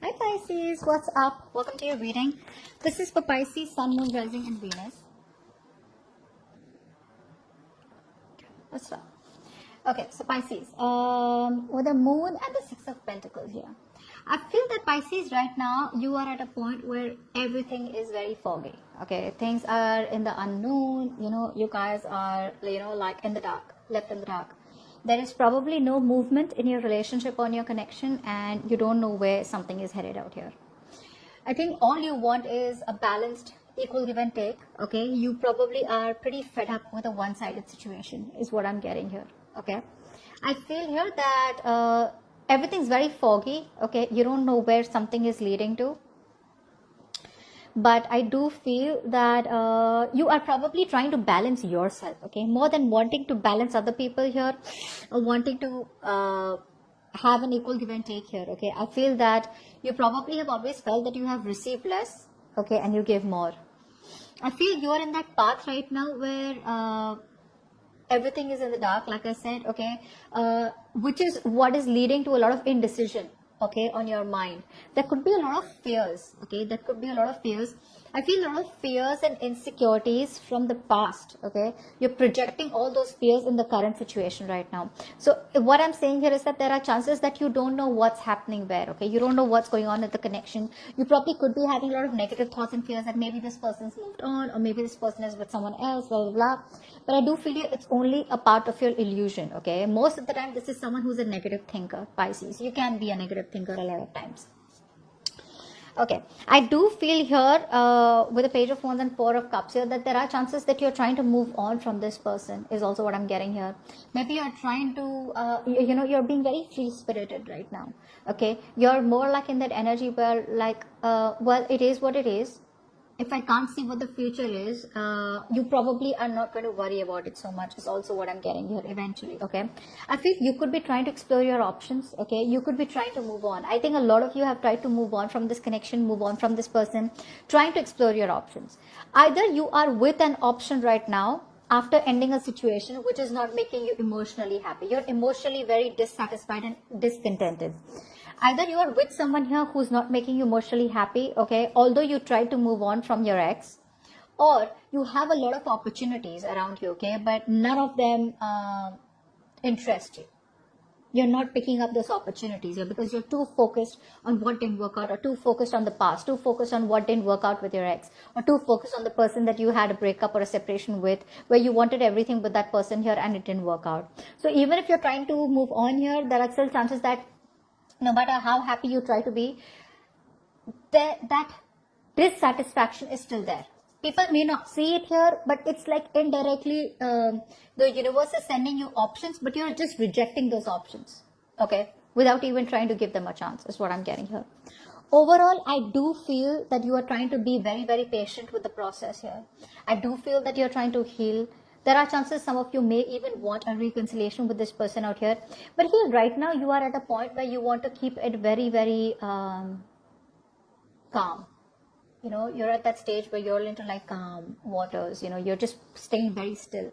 Hi Pisces, what's up? Welcome to your reading. This is for Pisces, Sun, Moon, Rising and Venus. What's up? Okay, so Pisces, with the Moon and the Six of Pentacles here. I feel that Pisces right now, you are at a point where everything is very foggy. Okay, things are in the unknown, you guys are, like in the dark, left in the dark. There is probably no movement in your relationship or your connection, and you don't know where something is headed out here. I think all you want is a balanced, equal give and take. Okay, you probably are pretty fed up with a one-sided situation, is what I'm getting here. Okay, I feel here that everything's very foggy. Okay, you don't know where something is leading to. But I do feel that you are probably trying to balance yourself, okay, more than wanting to balance other people here, or wanting to have an equal give and take here. Okay, I feel that you probably have always felt that you have received less, okay, and you give more. I feel you are in that path right now where everything is in the dark, like I said, okay, which is what is leading to a lot of indecision, okay, on your mind. There could be a lot of fears, okay, there could be a lot of fears. I feel a lot of fears and insecurities from the past, okay. You're projecting all those fears in the current situation right now. So what I'm saying here is that there are chances that you don't know what's happening where, okay. You don't know what's going on at the connection. You probably could be having a lot of negative thoughts and fears that maybe this person's moved on, or maybe this person is with someone else, blah, blah, blah. But I do feel it's only a part of your illusion, okay. Most of the time, this is someone who's a negative thinker, Pisces. You can be a negative thinker a lot of times. Okay, I do feel here with the Page of Wands and Four of Cups here that there are chances that you're trying to move on from this person, is also what I'm getting here. Maybe you're trying to, you're being very free-spirited right now, okay? You're more like in that energy where like, well, it is what it is. If I can't see what the future is, you probably are not going to worry about it so much, is also what I'm getting here eventually, okay? I feel you could be trying to explore your options, okay? You could be trying to move on. I think a lot of you have tried to move on from this connection, move on from this person, trying to explore your options. Either you are with an option right now after ending a situation which is not making you emotionally happy. You're emotionally very dissatisfied and discontented. Either you are with someone here who's not making you emotionally happy, okay, although you try to move on from your ex, or you have a lot of opportunities around you, okay, but none of them interest you. You're not picking up those opportunities here because you're too focused on what didn't work out, or too focused on the past, too focused on what didn't work out with your ex, or too focused on the person that you had a breakup or a separation with, where you wanted everything with that person here and it didn't work out. So even if you're trying to move on here, there are still chances that no matter how happy you try to be, that dissatisfaction is still there. People may not see it here, but it's like indirectly the universe is sending you options, but you're just rejecting those options, okay, without even trying to give them a chance, is what I'm getting here. Overall, I do feel that you are trying to be very, very patient with the process here. I do feel that you're trying to heal. There are chances some of you may even want a reconciliation with this person out here. But here, right now, you are at a point where you want to keep it very, very calm. You're at that stage where you're into like calm waters. You're just staying very still.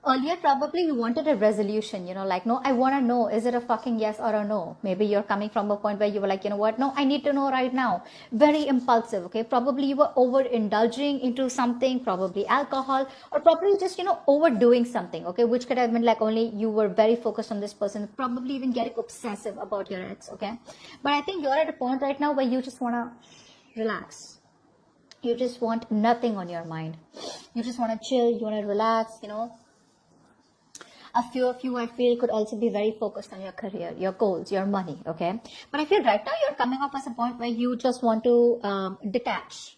Earlier, probably you wanted a resolution, like, no, I want to know, is it a fucking yes or a no? Maybe you're coming from a point where you were like, you know what, no, I need to know right now. Very impulsive, okay? Probably you were overindulging into something, probably alcohol, or probably just, overdoing something, okay? Which could have been like only you were very focused on this person, probably even getting obsessive about your ex, okay? But I think you're at a point right now where you just want to relax. You just want nothing on your mind. You just want to chill, you want to relax, A few of you, I feel, could also be very focused on your career, your goals, your money, okay? But I feel right now you're coming up as a point where you just want to detach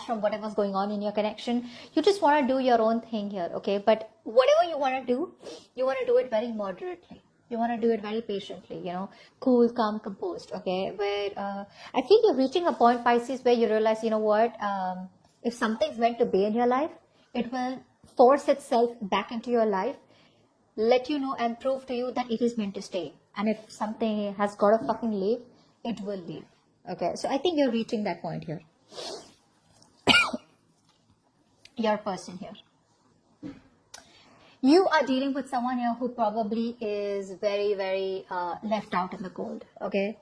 from whatever's going on in your connection. You just want to do your own thing here, okay? But whatever you want to do, you want to do it very moderately. You want to do it very patiently, cool, calm, composed, okay? Where I feel you're reaching a point, Pisces, where you realize, if something's meant to be in your life, it will force itself back into your life, let you know and prove to you that it is meant to stay. And if something has got to fucking leave, it will leave. Okay, so I think you're reaching that point here. Your person here. You are dealing with someone here who probably is very, very left out in the cold, okay?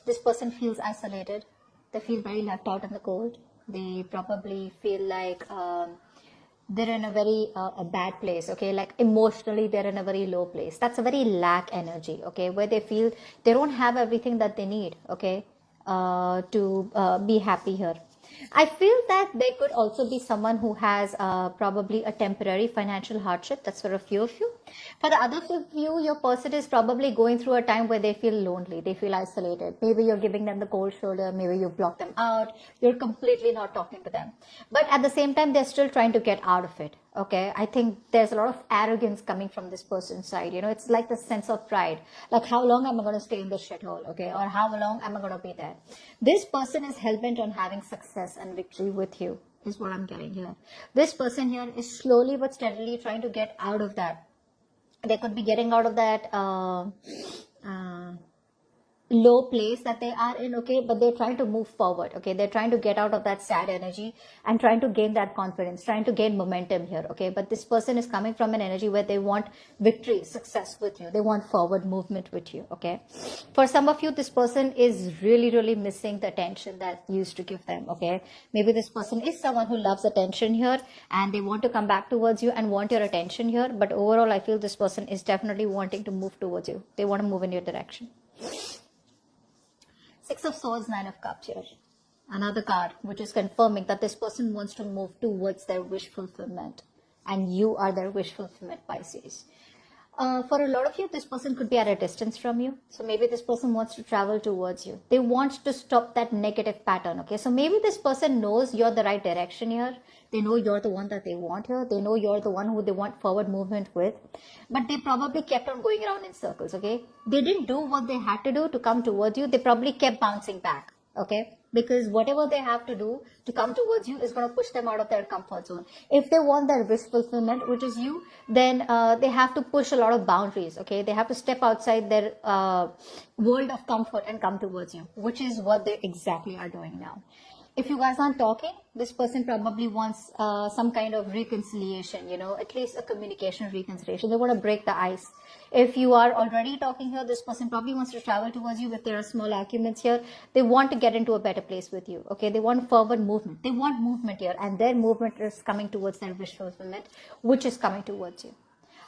This person feels isolated. They feel very left out in the cold. They probably feel like they're in a very a bad place, okay? Like emotionally, they're in a very low place. That's a very lack energy, okay? Where they feel they don't have everything that they need, okay? To be happy here. I feel that there could also be someone who has probably a temporary financial hardship. That's for a few of you. For the other few of you, your person is probably going through a time where they feel lonely, they feel isolated. Maybe you're giving them the cold shoulder, maybe you block them out, you're completely not talking to them. But at the same time, they're still trying to get out of it. Okay, I think there's a lot of arrogance coming from this person's side. You know, it's like the sense of pride. Like, how long am I going to stay in this shithole? Okay, or how long am I going to be there? This person is hell-bent on having success and victory with you, is what I'm getting here. This person here is slowly but steadily trying to get out of that. They could be getting out of that low place that they are in, okay, but they're trying to move forward, okay, they're trying to get out of that sad energy and trying to gain that confidence, trying to gain momentum here, okay. But this person is coming from an energy where they want victory, success with you, they want forward movement with you, okay. For some of you, this person is really missing the attention that you used to give them, okay. Maybe this person is someone who loves attention here and they want to come back towards you and want your attention here, but overall I feel this person is definitely wanting to move towards you. They want to move in your direction. Six of Swords, Nine of Cups here. Another card which is confirming that this person wants to move towards their wish fulfillment. And you are their wish fulfillment, Pisces. For a lot of you, this person could be at a distance from you. So maybe this person wants to travel towards you. They want to stop that negative pattern, okay? So maybe this person knows you're the right direction here. They know you're the one that they want here. They know you're the one who they want forward movement with. But they probably kept on going around in circles, okay? They didn't do what they had to do to come towards you. They probably kept bouncing back, okay? Because whatever they have to do to come towards you is going to push them out of their comfort zone. If they want their wish fulfillment, which is you, then they have to push a lot of boundaries, okay? They have to step outside their world of comfort and come towards you, which is what they exactly are doing now. If you guys aren't talking, this person probably wants some kind of reconciliation, you know, at least a communication reconciliation. They want to break the ice. If you are already talking here, this person probably wants to travel towards you. If there are small arguments here, they want to get into a better place with you, okay? They want forward movement. They want movement here, and their movement is coming towards their wish fulfillment, which is coming towards you.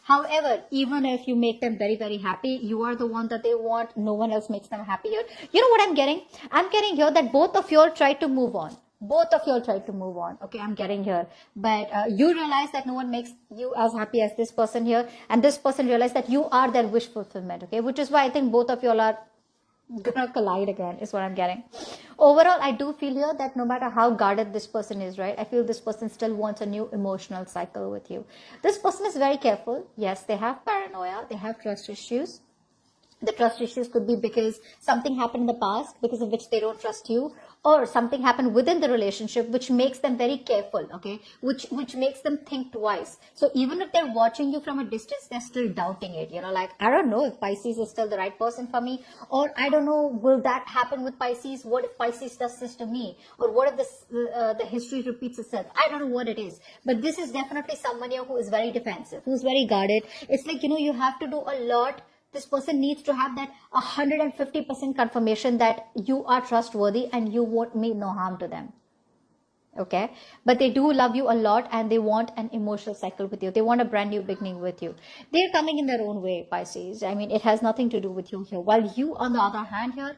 However, even if you make them very happy, you are the one that they want. No one else makes them happy here. You know what I'm getting? I'm getting here that both of you all try to move on. Both of you all try to move on. Okay, I'm getting here. But you realize that no one makes you as happy as this person here. And this person realized that you are their wish fulfillment. Okay, which is why I think both of you all are gonna collide again, is what I'm getting. Overall, I do feel here that no matter how guarded this person is, right, I feel this person still wants a new emotional cycle with you. This person is very careful. Yes, they have paranoia, they have trust issues. The trust issues could be because something happened in the past because of which they don't trust you, or something happened within the relationship which makes them very careful, okay, which makes them think twice. So even if they're watching you from a distance, they're still doubting it, you know, like, I don't know if Pisces is still the right person for me, or I don't know, will that happen with Pisces? What if Pisces does this to me? Or what if this the history repeats itself? I don't know what it is, but this is definitely someone here who is very defensive, who's very guarded. It's like, you know, you have to do a lot. This person needs to have that 150% confirmation that you are trustworthy and you won't mean no harm to them. Okay, but they do love you a lot and they want an emotional cycle with you. They want a brand new beginning with you. They're coming in their own way, Pisces. I mean, it has nothing to do with you here. While you, on the other hand here,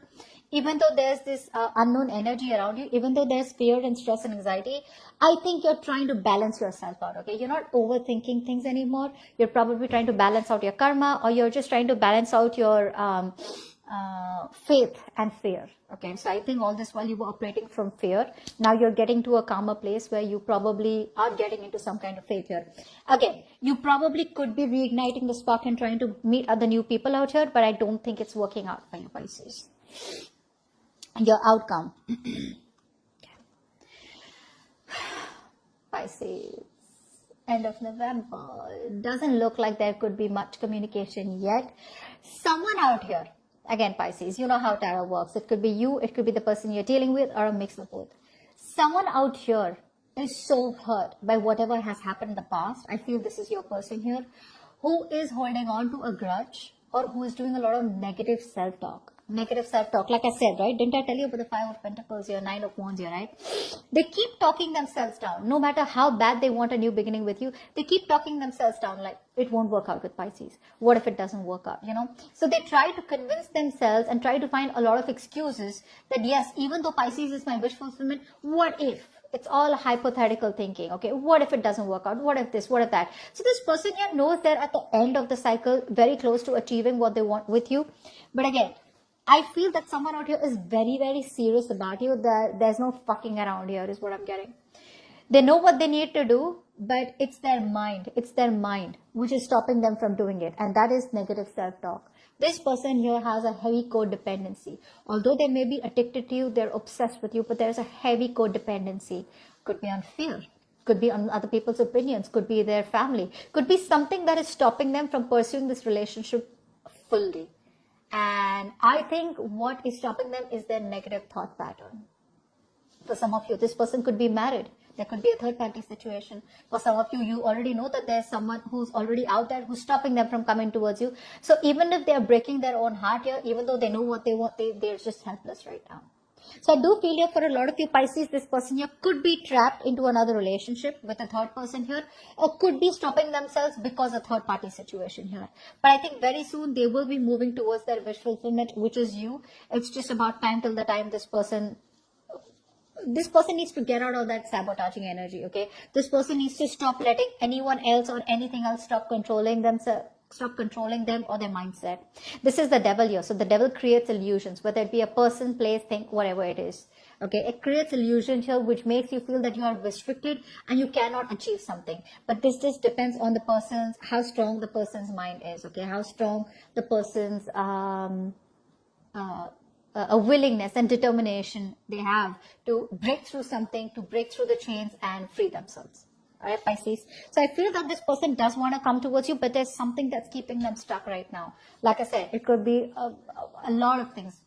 even though there's this unknown energy around you, even though there's fear and stress and anxiety, I think you're trying to balance yourself out, okay? You're not overthinking things anymore. You're probably trying to balance out your karma, or you're just trying to balance out your faith and fear, okay? So I think all this while you were operating from fear, now you're getting to a calmer place where you probably are getting into some kind of faith here. Again, you probably could be reigniting the spark and trying to meet other new people out here, but I don't think it's working out for you, Pisces. Your outcome. Pisces, end of November. It doesn't look like there could be much communication yet. Someone out here, again Pisces, you know how tarot works. It could be you, it could be the person you're dealing with, or a mix of both. Someone out here is so hurt by whatever has happened in the past. I feel this is your person here, who is holding on to a grudge or who is doing a lot of negative self-talk. Negative self-talk, like I said, right? Didn't I tell you about the 5 of Pentacles here, 9 of Wands here, right? They keep talking themselves down. No matter how bad they want a new beginning with you, they keep talking themselves down like, it won't work out with Pisces. What if it doesn't work out, you know? So they try to convince themselves and try to find a lot of excuses that yes, even though Pisces is my wish fulfillment, what if? It's all hypothetical thinking, okay? What if it doesn't work out? What if this? What if that? So this person here knows they're at the end of the cycle, very close to achieving what they want with you. But again, I feel that someone out here is very, very serious about you. That there's no fucking around here is what I'm getting. They know what they need to do, but it's their mind. It's their mind which is stopping them from doing it. And that is negative self-talk. This person here has a heavy codependency. Although they may be addicted to you, they're obsessed with you, but there's a heavy codependency. Could be on fear. Could be on other people's opinions. Could be their family. Could be something that is stopping them from pursuing this relationship fully. And I think what is stopping them is their negative thought pattern. For some of you, this person could be married. There could be a third party situation. For some of you, you already know that there's someone who's already out there who's stopping them from coming towards you. So even if they're breaking their own heart here, even though they know what they want, they're just helpless right now. So I do feel here for a lot of you Pisces, this person here could be trapped into another relationship with a third person here, or could be stopping themselves because of third party situation here. But I think very soon they will be moving towards their wish fulfillment, which is you. It's just about time till the time this person needs to get out of that sabotaging energy, okay? This person needs to stop letting anyone else or anything else stop controlling themselves. Stop controlling them or their mindset. This is the devil here. So the devil creates illusions, whether it be a person, place, thing, whatever it is. Okay, it creates illusions here which makes you feel that you are restricted and you cannot achieve something. But this just depends on the person's, how strong the person's mind is. Okay, how strong the person's a willingness and determination they have to break through something, to break through the chains and free themselves. Alright, Pisces. So I feel that this person does want to come towards you, but there's something that's keeping them stuck right now. Like I said, it could be a lot of things,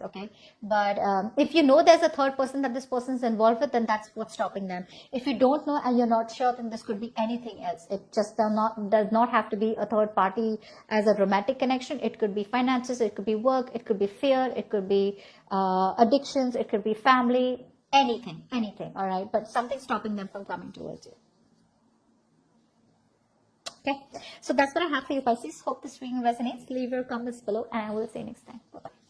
okay? But if you know there's a third person that this person's involved with, then that's what's stopping them. If you don't know and you're not sure, then this could be anything else. It just does not have to be a third party as a romantic connection. It could be finances, it could be work, it could be fear, it could be addictions, it could be family. Anything, all right? But something's stopping them from coming towards you. Okay, so that's what I have for you, Pisces. Hope this reading resonates. Leave your comments below and I will see you next time. Bye-bye.